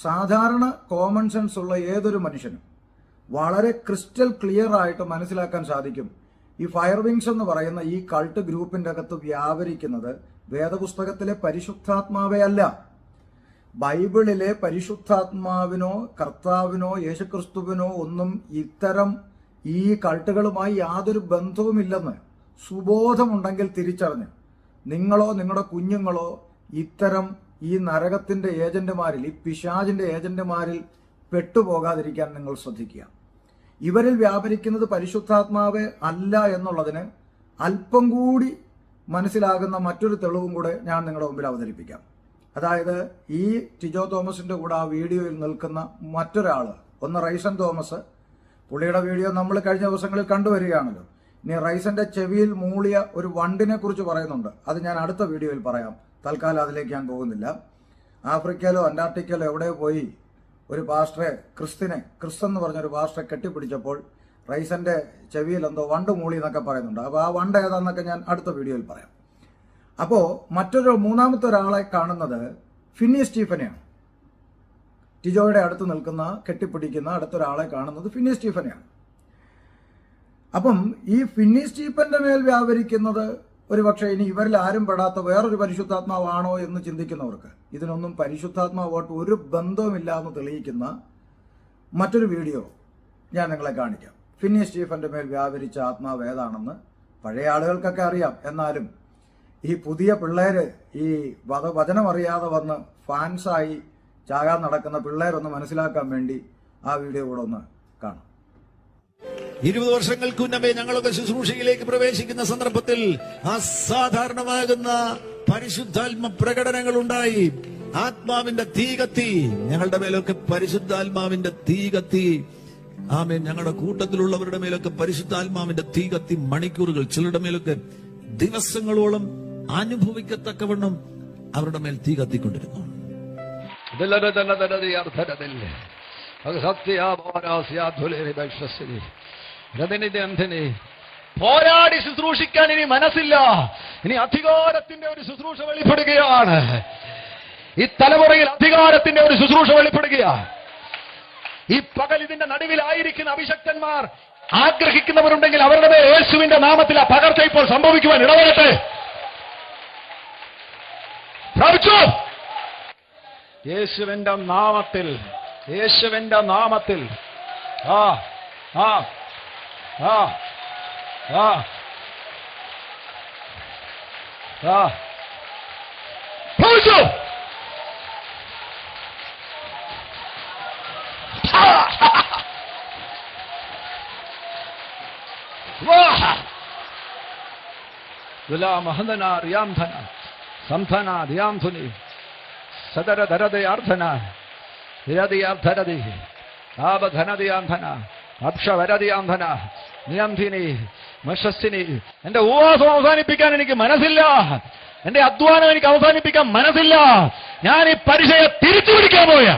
A: സാധാരണ കോമൺ സെൻസ് ഉള്ള ഏതൊരു മനുഷ്യനും വളരെ ക്രിസ്റ്റൽ ക്ലിയർ ആയിട്ട് മനസ്സിലാക്കാൻ സാധിക്കും. ഈ ഫയർ വിങ്സ് എന്ന് പറയുന്ന ഈ കൾട്ട് ഗ്രൂപ്പിന്റെ അകത്ത് വ്യാപരിക്കുന്നത് വേദപുസ്തകത്തിലെ പരിശുദ്ധാത്മാവേ അല്ല. ബൈബിളിലെ പരിശുദ്ധാത്മാവിനോ കർത്താവിനോ യേശുക്രിസ്തുവിനോ ഒന്നും ഇത്തരം ഈ കൾട്ടുകളുമായി യാതൊരു ബന്ധവുമില്ലെന്ന് സുബോധമുണ്ടെങ്കിൽ തിരിച്ചറിഞ്ഞ് നിങ്ങളോ നിങ്ങളുടെ കുഞ്ഞുങ്ങളോ ഇത്തരം ഈ നരകത്തിന്റെ ഏജന്റുമാരിൽ, ഈ പിശാചിന്റെ ഏജന്റുമാരിൽ പെട്ടുപോകാതിരിക്കാൻ നിങ്ങൾ ശ്രദ്ധിക്കുക. ഇവരിൽ വ്യാപരിക്കുന്നത് പരിശുദ്ധാത്മാവേ അല്ല എന്നുള്ളതിന് അല്പം കൂടി മനസ്സിലാകുന്ന മറ്റൊരു തെളിവും കൂടെ ഞാൻ നിങ്ങളുടെ മുമ്പിൽ അവതരിപ്പിക്കാം. അതായത് ഈ ടിജോ തോമസിന്റെ കൂടെ ആ വീഡിയോയിൽ നിൽക്കുന്ന മറ്റൊരാള്, ഒന്ന് റൈസൻ തോമസ്. പുള്ളിയുടെ വീഡിയോ നമ്മൾ കഴിഞ്ഞ ദിവസങ്ങളിൽ കണ്ടുവരികയാണല്ലോ. ഇനി റൈസന്റെ ചെവിയിൽ മൂളിയ ഒരു വണ്ടിനെ കുറിച്ച് പറയുന്നുണ്ട്. അത് ഞാൻ അടുത്ത വീഡിയോയിൽ പറയാം. തൽക്കാലം അതിലേക്ക് ഞാൻ പോകുന്നില്ല. ആഫ്രിക്കയിലോ അന്റാർട്ടിക്കയിലോ എവിടെയോ പോയി ഒരു പാസ്റ്ററെ, ക്രിസ്തൻ എന്ന് പറഞ്ഞൊരു പാസ്റ്ററെ കെട്ടിപ്പിടിച്ചപ്പോൾ റൈസന്റെ ചെവിയിൽ എന്തോ വണ്ട് മൂളി എന്നൊക്കെ പറയുന്നുണ്ട്. അപ്പോൾ ആ വണ്ട് ഏതാന്നൊക്കെ ഞാൻ അടുത്ത വീഡിയോയിൽ പറയാം. അപ്പോൾ മൂന്നാമത്തെ ഒരാളെ കാണുന്നത് ഫിന്നി സ്റ്റീഫനെയാണ്. ടിജോയുടെ അടുത്ത് നിൽക്കുന്ന, കെട്ടിപ്പിടിക്കുന്ന അടുത്തൊരാളെ കാണുന്നത് ഫിന്നി സ്റ്റീഫനെയാണ്. അപ്പം ഈ ഫിന്നി സ്റ്റീഫന്റെ മേൽ വ്യാപരിക്കുന്നത് ഒരുപക്ഷെ ഇനി ഇവരിൽ ആരും പെടാത്ത വേറൊരു പരിശുദ്ധാത്മാവാണോ എന്ന് ചിന്തിക്കുന്നവർക്ക് ഇതിനൊന്നും പരിശുദ്ധാത്മാവായിട്ട് ഒരു ബന്ധവുമില്ല എന്ന് തെളിയിക്കുന്ന മറ്റൊരു വീഡിയോ ഞാൻ നിങ്ങളെ കാണിക്കാം. ഫിന്നി സ്റ്റീഫന്റെ മേൽ വ്യാപരിച്ച ആത്മാവ് ഏതാണെന്ന് പഴയ ആളുകൾക്കൊക്കെ അറിയാം. എന്നാലും ഈ പുതിയ പിള്ളേര്, ഈ വചനം അറിയാതെ വന്ന് ഫാൻസായി ചാകാൻ നടക്കുന്ന പിള്ളേരൊന്ന് മനസ്സിലാക്കാൻ വേണ്ടി ആ വീഡിയോ കൂടെ ഒന്ന് കാണാം.
C: 20 വർഷങ്ങൾക്ക് മുന്നമേ ഞങ്ങളൊക്കെ ശുശ്രൂഷയിലേക്ക് പ്രവേശിക്കുന്ന സന്ദർഭത്തിൽ അസാധാരണമാകുന്ന പരിശുദ്ധാത്മ പ്രകടനങ്ങൾ ഉണ്ടായി. ആത്മാവിന്റെ തീ കത്തി ഞങ്ങളുടെ മേലൊക്കെ, പരിശുദ്ധാത്മാവിന്റെ തീ കത്തി. ആമേൻ. ഞങ്ങളുടെ കൂട്ടത്തിലുള്ളവരുടെ മേലൊക്കെ പരിശുദ്ധാത്മാവിന്റെ തീ കത്തി മണിക്കൂറുകൾ, ചിലരുടെ മേലൊക്കെ ദിവസങ്ങളോളം അനുഭവിക്കത്തക്കവണ്ണം അവരുടെ മേൽ തീ കത്തിക്കൊണ്ടിരുന്നു.
G: പോരാടി ശുശ്രൂഷിക്കാൻ ഇനി മനസ്സില്ല. ഇനി അധികാരത്തിന്റെ ഒരു ശുശ്രൂഷ വെളിപ്പെടുകയാണ്. ഈ തലമുറയിൽ അധികാരത്തിന്റെ ഒരു ശുശ്രൂഷ വെളിപ്പെടുകയാണ്. ഈ പകൽ ഇതിന്റെ നടുവിലായിരിക്കുന്ന അഭിഷക്തന്മാർ ആഗ്രഹിക്കുന്നവരുണ്ടെങ്കിൽ അവരുടെ മേൽ യേശുവിന്റെ നാമത്തിൽ ആ പകർച്ച ഇപ്പോൾ സംഭവിക്കുവാൻ ഇടവരട്ടെ. പ്രാപിച്ചു. യേശുവിന്റെ നാമത്തിൽ, യേശുവിന്റെ നാമത്തിൽ. ആ ആ ആ ആ ആ പ്രാപിച്ചു. ദുലാമഹദന റിയാംധന സംധന റിയാംധുനി സദര ധരദയാർധന ധിരദിയാർധരതി ആപധനദിയാന്ധന അക്ഷവരദിയാന്ധന നിയംധിനി മഷസ്സിനി. എന്റെ ഉപവാസം അവസാനിപ്പിക്കാൻ എനിക്ക് മനസ്സില്ല, എന്റെ അധ്വാനം എനിക്ക് അവസാനിപ്പിക്കാൻ മനസ്സില്ല. ഞാൻ ഈ പരീക്ഷയെ തിരിച്ചു പിടിക്കാൻ പോയാ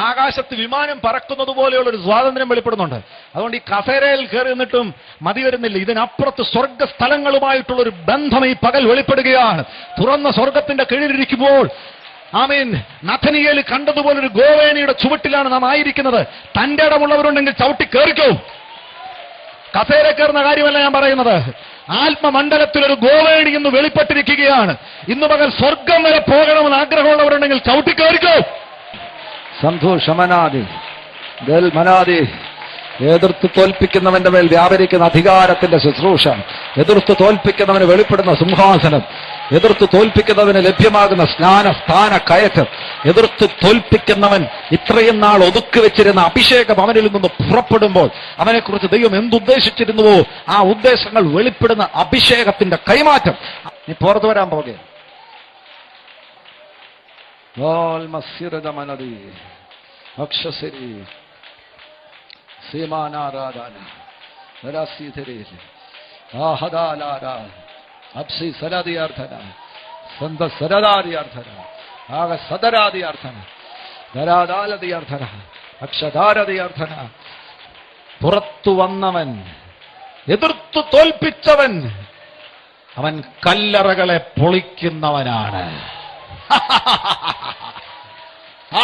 G: ആകാശത്ത് വിമാനം പറക്കുന്നത് പോലെയുള്ള ഒരു സ്വാതന്ത്ര്യം വെളിപ്പെടുന്നുണ്ട്. അതുകൊണ്ട് ഈ കസേരയിൽ കയറി നിന്നിട്ടും മതി വരുന്നില്ല. ഇതിനപ്പുറത്ത് സ്വർഗ സ്ഥലങ്ങളുമായിട്ടുള്ള ഒരു ബന്ധം ഈ പകൽ വെളിപ്പെടുകയാണ്. തുറന്ന സ്വർഗത്തിന്റെ കീഴിലിരിക്കുമ്പോൾ ആമീൻ നഥനിയേൽ കണ്ടതുപോലെ ഒരു ഗോവേനിയുടെ ചുവട്ടിലാണ് നാം ആയിരിക്കുന്നത്. തന്റെ ഇടമുള്ളവരുണ്ടെങ്കിൽ ചവിട്ടി കയറിക്കോ. കസേര കയറുന്ന കാര്യമല്ല ഞാൻ പറയുന്നത്. ആത്മമണ്ഡലത്തിലൊരു ഗോവേണി എന്ന് വെളിപ്പെട്ടിരിക്കുകയാണ്. ഇന്നു പകൽ സ്വർഗം വരെ പോകണമെന്ന് ആഗ്രഹമുള്ളവരുണ്ടെങ്കിൽ ചവിട്ടി കയറിക്കോ. സന്തോഷമനാദി മനാദി. എതിർത്ത് തോൽപ്പിക്കുന്നവന്റെ മേൽ വ്യാപരിക്കുന്ന അധികാരത്തിന്റെ ശുശ്രൂഷ, എതിർത്ത് തോൽപ്പിക്കുന്നവന് വെളിപ്പെടുന്ന സിംഹാസനം, എതിർത്ത് തോൽപ്പിക്കുന്നവന് ലഭ്യമാകുന്ന സ്ഥാന കയറ്റം, എതിർത്ത് തോൽപ്പിക്കുന്നവൻ ഇത്രയും നാൾ ഒതുക്കി വെച്ചിരുന്ന അഭിഷേകം അവനിൽ നിന്ന് പുറപ്പെടുമ്പോൾ അവനെക്കുറിച്ച് ദൈവം എന്തുദ്ദേശിച്ചിരുന്നുവോ ആ ഉദ്ദേശങ്ങൾ വെളിപ്പെടുന്ന അഭിഷേകത്തിന്റെ കൈമാറ്റം. നീ പുറത്തു വരാൻ പോകുക. അക്ഷസരി സീമാനാരാധന അപ്സി സരാദിയാർത്ഥന സന്ത സരദാദിയാർത്ഥന ആക സദരാദിയാർത്ഥന ധരാദാലദിയാർത്ഥന അക്ഷധാരദിയാർത്ഥന. പുറത്തു വന്നവൻ, എതിർത്തു തോൽപ്പിച്ചവൻ, അവൻ കല്ലറകളെ പൊളിക്കുന്നവനാണ്.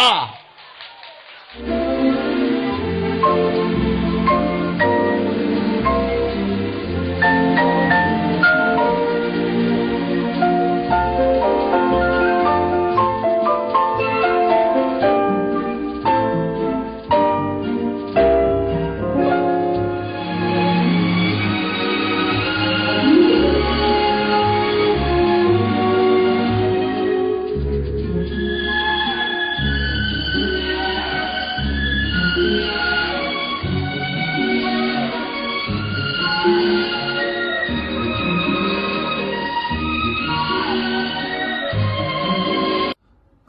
G: ആ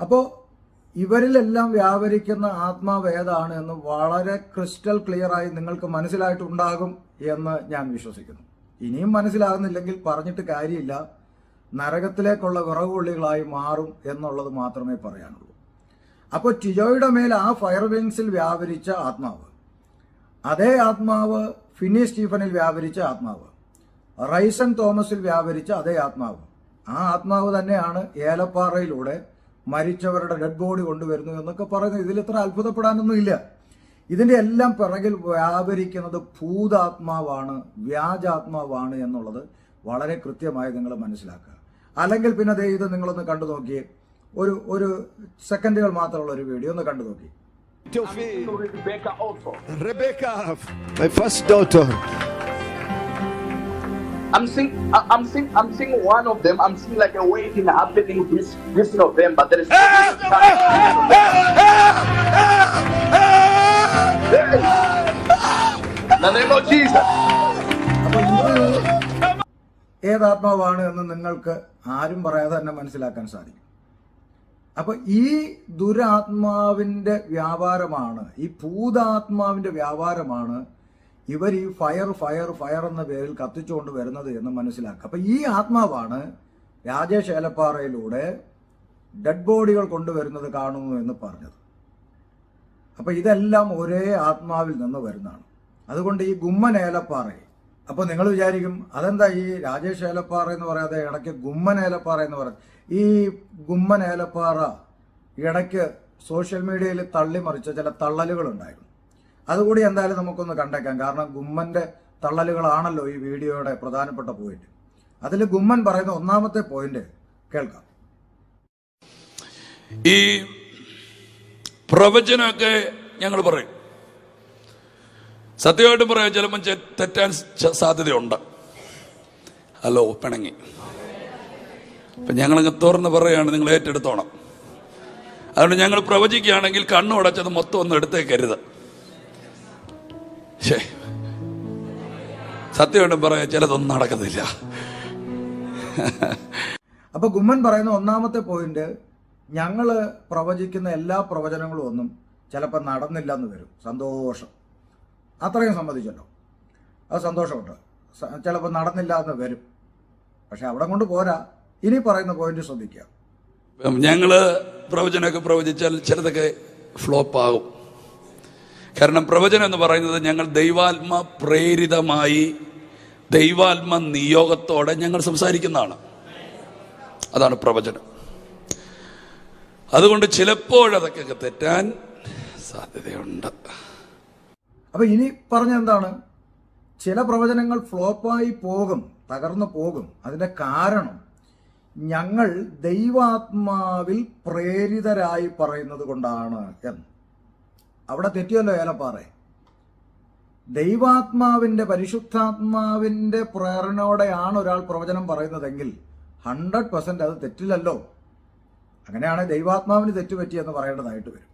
A: അപ്പോ ഇവരിലെല്ലാം വ്യാപരിക്കുന്ന ആത്മാവ് ഏതാണ് എന്ന് വളരെ ക്രിസ്റ്റൽ ക്ലിയർ ആയി നിങ്ങൾക്ക് മനസ്സിലായിട്ടുണ്ടാകും എന്ന് ഞാൻ വിശ്വസിക്കുന്നു. ഇനിയും മനസ്സിലാകുന്നില്ലെങ്കിൽ പറഞ്ഞിട്ട് കാര്യമില്ല, നരകത്തിലേക്കുള്ള വിറകുകൊള്ളികളായി മാറും എന്നുള്ളത് മാത്രമേ പറയാനുള്ളൂ. അപ്പോൾ ടിജോയുടെ മേൽ ആ ഫയർ വിങ്സിൽ വ്യാപരിച്ച ആത്മാവ്, അതേ ആത്മാവ് ഫിന്നി സ്റ്റീഫനിൽ വ്യാപരിച്ച ആത്മാവ്, റൈസൻ തോമസിൽ വ്യാപരിച്ച അതേ ആത്മാവ്, ആ ആത്മാവ് തന്നെയാണ് ഏലപ്പാറയിലൂടെ മരിച്ചവരുടെ ഡെഡ് ബോഡി കൊണ്ടുവരുന്നു എന്നൊക്കെ പറയുന്നത്. ഇതിൽ ഇത്ര അത്ഭുതപ്പെടാനൊന്നും ഇല്ല. ഇതിന്റെ എല്ലാം പിറകിൽ വ്യാപരിക്കുന്നത് ഭൂതാത്മാവാണ്, വ്യാജാത്മാവാണ് എന്നുള്ളത് വളരെ കൃത്യമായി നിങ്ങൾ മനസ്സിലാക്കുക. അല്ലെങ്കിൽ പിന്നെ ദേ ഇത് നിങ്ങളൊന്ന് കണ്ടു നോക്കിയേ. ഒരു സെക്കൻഡുകൾ മാത്രമുള്ള ഒരു വീഡിയോ ഒന്ന് കണ്ടു നോക്കി.
C: Rebecca, my first daughter.
H: I'm seeing one of them. I'm seeing like a wedding happening this November. There is in the name of Jesus.
A: ഏതാത്മാവാണ് എന്ന് നിങ്ങൾക്ക് ആരും പറയാതെ തന്നെ മനസ്സിലാക്കാൻ സാധിക്കും. അപ്പൊ ഈ ദുരാത്മാവിന്റെ വ്യാപാരമാണ്, ഈ ഭൂതാത്മാവിന്റെ വ്യാപാരമാണ് ഇവർ ഈ ഫയർ എന്ന പേരിൽ കത്തിച്ചുകൊണ്ട് വരുന്നത് എന്ന് മനസ്സിലാക്കുക. അപ്പൊ ഈ ആത്മാവാണ് രാജേഷ് ഏലപ്പാറയിലൂടെ ഡെഡ് ബോഡികൾ കൊണ്ടുവരുന്നത് കാണുന്നു എന്ന് പറഞ്ഞത്. അപ്പൊ ഇതെല്ലാം ഒരേ ആത്മാവിൽ നിന്ന് വരുന്നതാണ്. അതുകൊണ്ട് ഈ ഗുമ്മൻ ഏലപ്പാറയെ, അപ്പൊ നിങ്ങൾ വിചാരിക്കും അതെന്താ ഈ രാജേഷ് ഏലപ്പാറ എന്ന് പറയാതെ ഇടയ്ക്ക് ഗുമ്മൻ ഏലപ്പാറ എന്ന് പറയുന്നത്. ഈ ഗുമ്മൻ ഏലപ്പാറ ഇടയ്ക്ക് സോഷ്യൽ മീഡിയയിൽ തള്ളിമറിച്ച ചില തള്ളലുകളുണ്ടായിരുന്നു. അതുകൂടി എന്തായാലും നമുക്കൊന്ന് കണ്ടേക്കാം. കാരണം ഗുമ്മന്റെ തള്ളലുകളാണല്ലോ ഈ വീഡിയോയുടെ പ്രധാനപ്പെട്ട പോയിന്റ്. അതിൽ ഗുമ്മൻ പറയുന്ന ഒന്നാമത്തെ പോയിന്റ് കേൾക്കാം.
B: ഈ പ്രവചനമൊക്കെ ഞങ്ങൾ പറയും, സത്യമായിട്ടും പറയാം, ചിലപ്പോൾ തെറ്റാൻ സാധ്യതയുണ്ട്. ഹലോ പിണങ്ങി. അപ്പൊ ഞങ്ങളങ്ങ് തുറന്ന് പറയാണ്, നിങ്ങൾ ഏറ്റെടുത്തോണം. അതുകൊണ്ട് ഞങ്ങൾ പ്രവചിക്കുകയാണെങ്കിൽ കണ്ണുടച്ചത് മൊത്തം ഒന്നും എടുത്തേക്കരുത്. സത്യമായിട്ടും പറയാം, ചിലതൊന്നും നടക്കത്തില്ല.
A: അപ്പൊ ഗുമ്മൻ പറയുന്ന ഒന്നാമത്തെ പോയിന്റ്, ഞങ്ങള് പ്രവചിക്കുന്ന എല്ലാ പ്രവചനങ്ങളും ഒന്നും ചിലപ്പോൾ നടന്നില്ലെന്ന് വരും. സന്തോഷം, അത്രയും സമ്മതിച്ചല്ലോ, അത് സന്തോഷമുണ്ട്. ചിലപ്പോൾ നടന്നില്ല എന്ന് വരും. പക്ഷെ അവിടെ കൊണ്ട് പോരാ. ഇനി പറയുന്ന പോയിന്റ് ശ്രദ്ധിക്കുക.
B: ഞങ്ങള് പ്രവചനമൊക്കെ പ്രവചിച്ചാൽ ചിലതൊക്കെ ഫ്ലോപ്പ് ആകും. കാരണം പ്രവചനം എന്ന് പറയുന്നത് ഞങ്ങൾ ദൈവാത്മ പ്രേരിതമായി ദൈവാത്മ നിയോഗത്തോടെ ഞങ്ങൾ സംസാരിക്കുന്നതാണ്. അതാണ് പ്രവചനം. അതുകൊണ്ട് ചിലപ്പോഴതൊക്കെ തെറ്റാൻ സാധ്യതയുണ്ട്.
A: അപ്പൊ ഇനി പറഞ്ഞ എന്താണ്? ചില പ്രവചനങ്ങൾ ഫ്ലോപ്പായി പോകും, തകർന്നു പോകും. അതിന്റെ കാരണം ഞങ്ങൾ ദൈവാത്മാവിൽ പ്രേരിതരായി പറയുന്നത് കൊണ്ടാണ് എന്ന്. അവിടെ തെറ്റിയല്ലോ ഏലപ്പാറേ. ദൈവാത്മാവിന്റെ പരിശുദ്ധാത്മാവിന്റെ പ്രേരണയോടെയാണ് ഒരാൾ പ്രവചനം പറയുന്നതെങ്കിൽ 100% അത് തെറ്റില്ലല്ലോ. അങ്ങനെയാണ് ദൈവാത്മാവിന് തെറ്റുപറ്റിയെന്ന് പറയേണ്ടതായിട്ട് വരും.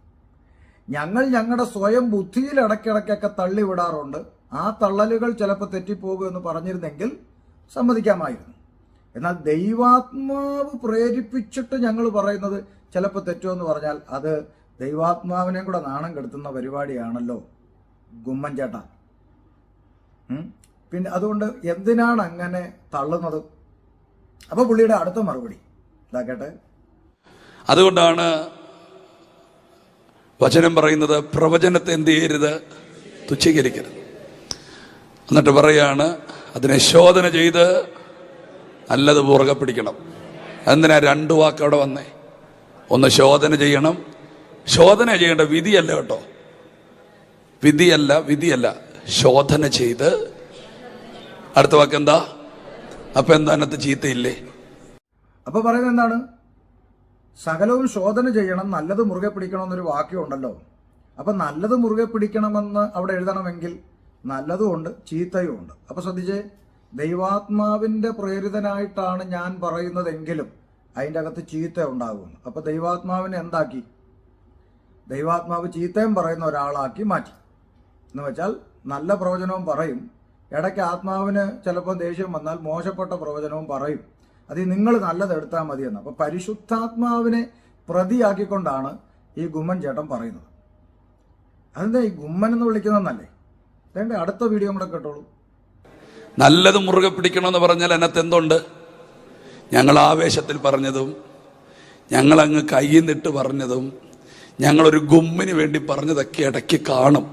A: ഞങ്ങൾ ഞങ്ങളുടെ സ്വയം ബുദ്ധിയിൽ ഇടയ്ക്കിടയ്ക്കൊക്കെ തള്ളിവിടാറുണ്ട്. ആ തള്ളലുകൾ ചിലപ്പോൾ തെറ്റിപ്പോകുമെന്ന് പറഞ്ഞിരുന്നെങ്കിൽ സമ്മതിക്കാമായിരുന്നു. എന്നാൽ ദൈവാത്മാവ് പ്രേരിപ്പിച്ചിട്ട് ഞങ്ങൾ പറയുന്നത് ചിലപ്പോൾ തെറ്റുമെന്ന് പറഞ്ഞാൽ അത് ദൈവാത്മാവിനെയും കൂടെ നാണം കെടുത്തുന്ന പരിപാടിയാണല്ലോ ഗുമ്മൻ ചേട്ടാ. പിന്നെ അതുകൊണ്ട് എന്തിനാണ് അങ്ങനെ തള്ളുന്നത്? അപ്പൊ പുള്ളിയുടെ അടുത്ത മറുപടി ഇതാക്കട്ടെ.
B: അതുകൊണ്ടാണ് വചനം പറയുന്നത്, പ്രവചനത്തെ എന്ത് ചെയ്യരുത്, തുച്ഛീകരിക്കരുത്. എന്നിട്ട് പറയാണ്, അതിനെ ശോധന ചെയ്ത് നല്ലത് മുറുകെ പിടിക്കണം. എന്തിനാ 2 വാക്ക് അവിടെ വന്നേ? ഒന്ന് ശോധന ചെയ്യണം. ശോധന ചെയ്യേണ്ട വിധിയല്ല കേട്ടോ, വിധിയല്ല, ശോധന ചെയ്ത്. അടുത്ത വാക്ക് എന്താ? അപ്പൊ എന്താ അതിനകത്ത് ചീത്തയില്ലേ?
A: അപ്പൊ പറയുന്നത് എന്താണ്? സകലവും ശോധന ചെയ്യണം, നല്ലത് മുറുകെ പിടിക്കണമെന്നൊരു വാക്യമുണ്ടല്ലോ. അപ്പൊ നല്ലത് മുറുകെ പിടിക്കണമെന്ന് അവിടെ എഴുതണമെങ്കിൽ നല്ലതും ഉണ്ട്, ചീത്തയും ഉണ്ട്. അപ്പൊ ശ്രദ്ധിച്ചേ, ദൈവാത്മാവിന്റെ പ്രേരിതനായിട്ടാണ് ഞാൻ പറയുന്നതെങ്കിലും അതിൻ്റെ അകത്ത് ചീത്ത ഉണ്ടാകുന്നു. അപ്പൊ ദൈവാത്മാവിനെ എന്താക്കി? ദൈവാത്മാവ് ചീത്തയും പറയുന്ന ഒരാളാക്കി മാറ്റി. എന്ന് വെച്ചാൽ നല്ല പ്രവചനവും പറയും, ഇടയ്ക്ക് ആത്മാവിന് ചിലപ്പോൾ ദേഷ്യം വന്നാൽ മോശപ്പെട്ട പ്രവചനവും പറയും. അത് നിങ്ങൾ നല്ലത് എടുത്താൽ മതിയെന്ന്. അപ്പൊ പരിശുദ്ധാത്മാവിനെ പ്രതിയാക്കിക്കൊണ്ടാണ് ഈ ഗുമ്മൻ ചേട്ടൻ പറയുന്നത്. അതെന്താ ഈ ഗുമ്മൻ എന്ന് വിളിക്കുന്നതെന്നല്ലേ? അതേണ്ട അടുത്ത വീഡിയോ കൂടെ കേട്ടോളൂ.
B: നല്ലത് മുറുകെ പിടിക്കണമെന്ന് പറഞ്ഞാൽ അതിനകത്ത് എന്തുണ്ട്? ഞങ്ങൾ ആവേശത്തിൽ പറഞ്ഞതും ഞങ്ങളങ്ങ് കയ്യിൽ നിന്നിട്ട് പറഞ്ഞതും ഞങ്ങളൊരു ഗുമ്മിന് വേണ്ടി പറഞ്ഞതൊക്കെ ഇടയ്ക്ക് കാണും.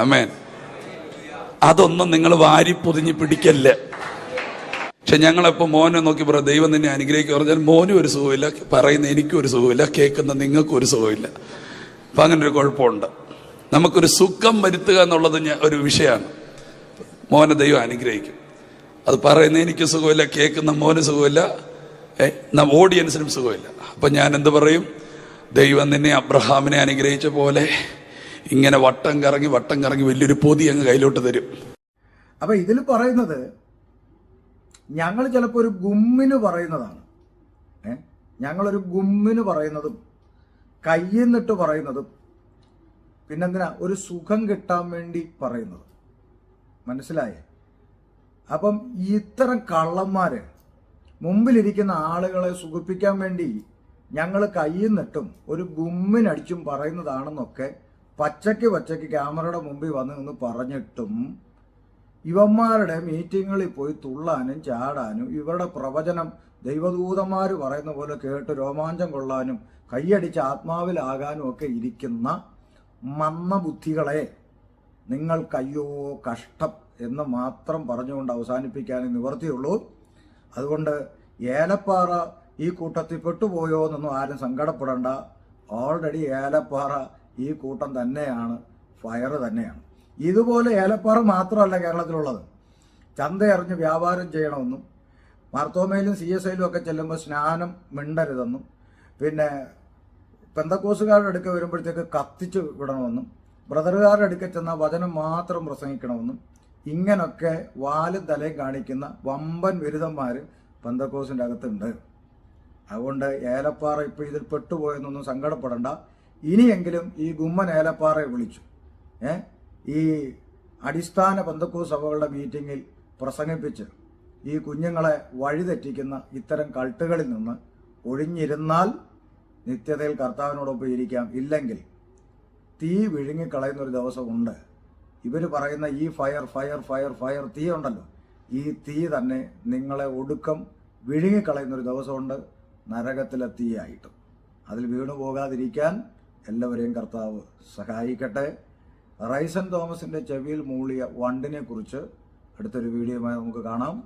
B: ആമേൻ. അതൊന്നും നിങ്ങൾ വാരി പൊതിഞ്ഞ് പിടിക്കല്ലേ. പക്ഷെ ഞങ്ങളിപ്പോൾ മോനെ നോക്കി പറയാം, ദൈവം നിന്നെ അനുഗ്രഹിക്കുക പറഞ്ഞാൽ മോനും ഒരു സുഖമില്ല, പറയുന്ന എനിക്കും ഒരു സുഖമില്ല, കേൾക്കുന്ന നിങ്ങൾക്കും ഒരു സുഖമില്ല. അപ്പം അങ്ങനെ ഒരു കുഴപ്പമുണ്ട്. നമുക്കൊരു സുഖം വരുത്തുക എന്നുള്ളത് ഒരു വിഷയമാണ്. മോനെ ദൈവം അനുഗ്രഹിക്കും. അത് പറയുന്ന എനിക്ക് സുഖമില്ല, കേൾക്കുന്ന മോന് സുഖമില്ല, ഓഡിയൻസിനും സുഖമില്ല. അപ്പം ഞാൻ എന്ത് പറയും? ദൈവം നിന്നെ അബ്രഹാമിനെ അനുഗ്രഹിച്ച പോലെ ഇങ്ങനെ വട്ടം കറങ്ങി വലിയൊരു പൊതി അങ്ങ് കയ്യിലോട്ട് തരും.
A: അപ്പൊ ഇതിൽ പറയുന്നത് ഞങ്ങൾ ചിലപ്പോൾ ഒരു ഗുമ്മിന് പറയുന്നതാണ്. ഞങ്ങളൊരു ഗുമ്മിന് പറയുന്നതും കയ്യിൽ നിന്നിട്ട് പറയുന്നതും പിന്നെന്തിനാ ഒരു സുഖം കിട്ടാൻ വേണ്ടി പറയുന്നത്. മനസ്സിലായേ? അപ്പം ഇത്തരം കള്ളന്മാര് മുമ്പിലിരിക്കുന്ന ആളുകളെ സുഖിപ്പിക്കാൻ വേണ്ടി ഞങ്ങൾ കയ്യിൽ നിന്നിട്ടും ഒരു ഗുമ്മിനടിച്ചും പറയുന്നതാണെന്നൊക്കെ പച്ചയ്ക്ക് ക്യാമറയുടെ മുമ്പിൽ വന്ന് നിന്ന് പറഞ്ഞിട്ടും ഇവന്മാരുടെ മീറ്റിങ്ങുകളിൽ പോയി തുള്ളാനും ചാടാനും ഇവരുടെ പ്രവചനം ദൈവദൂതന്മാർ പറയുന്ന പോലെ കേട്ട് രോമാഞ്ചം കൊള്ളാനും കൈയടിച്ച് ആത്മാവിലാകാനും ഒക്കെ ഇരിക്കുന്ന മന്ദബുദ്ധികളെ നിങ്ങൾക്കയ്യോ കഷ്ടം എന്ന് മാത്രം പറഞ്ഞുകൊണ്ട് അവസാനിപ്പിക്കാനേ നിവർത്തിയുള്ളൂ. അതുകൊണ്ട് ഏലപ്പാറ ഈ കൂട്ടത്തിൽ പെട്ടുപോയോ എന്നൊന്നും ആരും സങ്കടപ്പെടേണ്ട. ഓൾറെഡി ഏലപ്പാറ ഈ കൂട്ടം തന്നെയാണ്, ഫയർ തന്നെയാണ്. ഇതുപോലെ ഏലപ്പാറ മാത്രമല്ല കേരളത്തിലുള്ളത്. ചന്തയറിഞ്ഞ് വ്യാപാരം ചെയ്യണമെന്നും മാർത്തോമയിലും CSIയിലും ഒക്കെ ചെല്ലുമ്പോൾ സ്നാനം മിണ്ടരുതെന്നും പിന്നെ പെന്തക്കോസുകാരുടെ അടുക്ക വരുമ്പോഴത്തേക്ക് കത്തിച്ച് വിടണമെന്നും ബ്രദറുകാരുടെ അടുക്ക ചെന്നാൽ വചനം മാത്രം പ്രസംഗിക്കണമെന്നും ഇങ്ങനൊക്കെ വാലും തലയും കാണിക്കുന്ന വമ്പൻ ബിരുദന്മാർ പെന്തക്കോസിൻ്റെ അകത്തുണ്ട്. അതുകൊണ്ട് ഏലപ്പാറ ഇപ്പോൾ ഇതിൽ പെട്ടുപോയെന്നൊന്നും സങ്കടപ്പെടണ്ട. ഇനിയെങ്കിലും ഈ ഗുമ്മൻ ഏലപ്പാറയെ വിളിച്ചു ഈ അടിസ്ഥാന പെന്തക്കോസ്ത് സഭകളുടെ മീറ്റിങ്ങിൽ പ്രസംഗിപ്പിച്ച് ഈ കുഞ്ഞുങ്ങളെ വഴിതെറ്റിക്കുന്ന ഇത്തരം കൾട്ടുകളിൽ നിന്ന് ഒഴിഞ്ഞിരുന്നാൽ നിത്യതയിൽ കർത്താവിനോടൊപ്പം ഇരിക്കാം. ഇല്ലെങ്കിൽ തീ വിഴുങ്ങിക്കളയുന്നൊരു ദിവസമുണ്ട്. ഇവർ പറയുന്ന ഈ ഫയർ ഫയർ ഫയർ ഫയർ തീ ഉണ്ടല്ലോ, ഈ തീ തന്നെ നിങ്ങളെ ഒടുക്കം വിഴുങ്ങിക്കളയുന്നൊരു ദിവസമുണ്ട്, നരകത്തിലെ തീയായിട്ടും. അതിൽ വീണു പോകാതിരിക്കാൻ എല്ലാവരെയും കർത്താവ് സഹായിക്കട്ടെ. റൈസൻ തോമസിന്റെ ചെവിയിൽ മൂളിയ വണ്ടിനെ കുറിച്ച് അടുത്തൊരു വീഡിയോയുമായി നമുക്ക് കാണാം.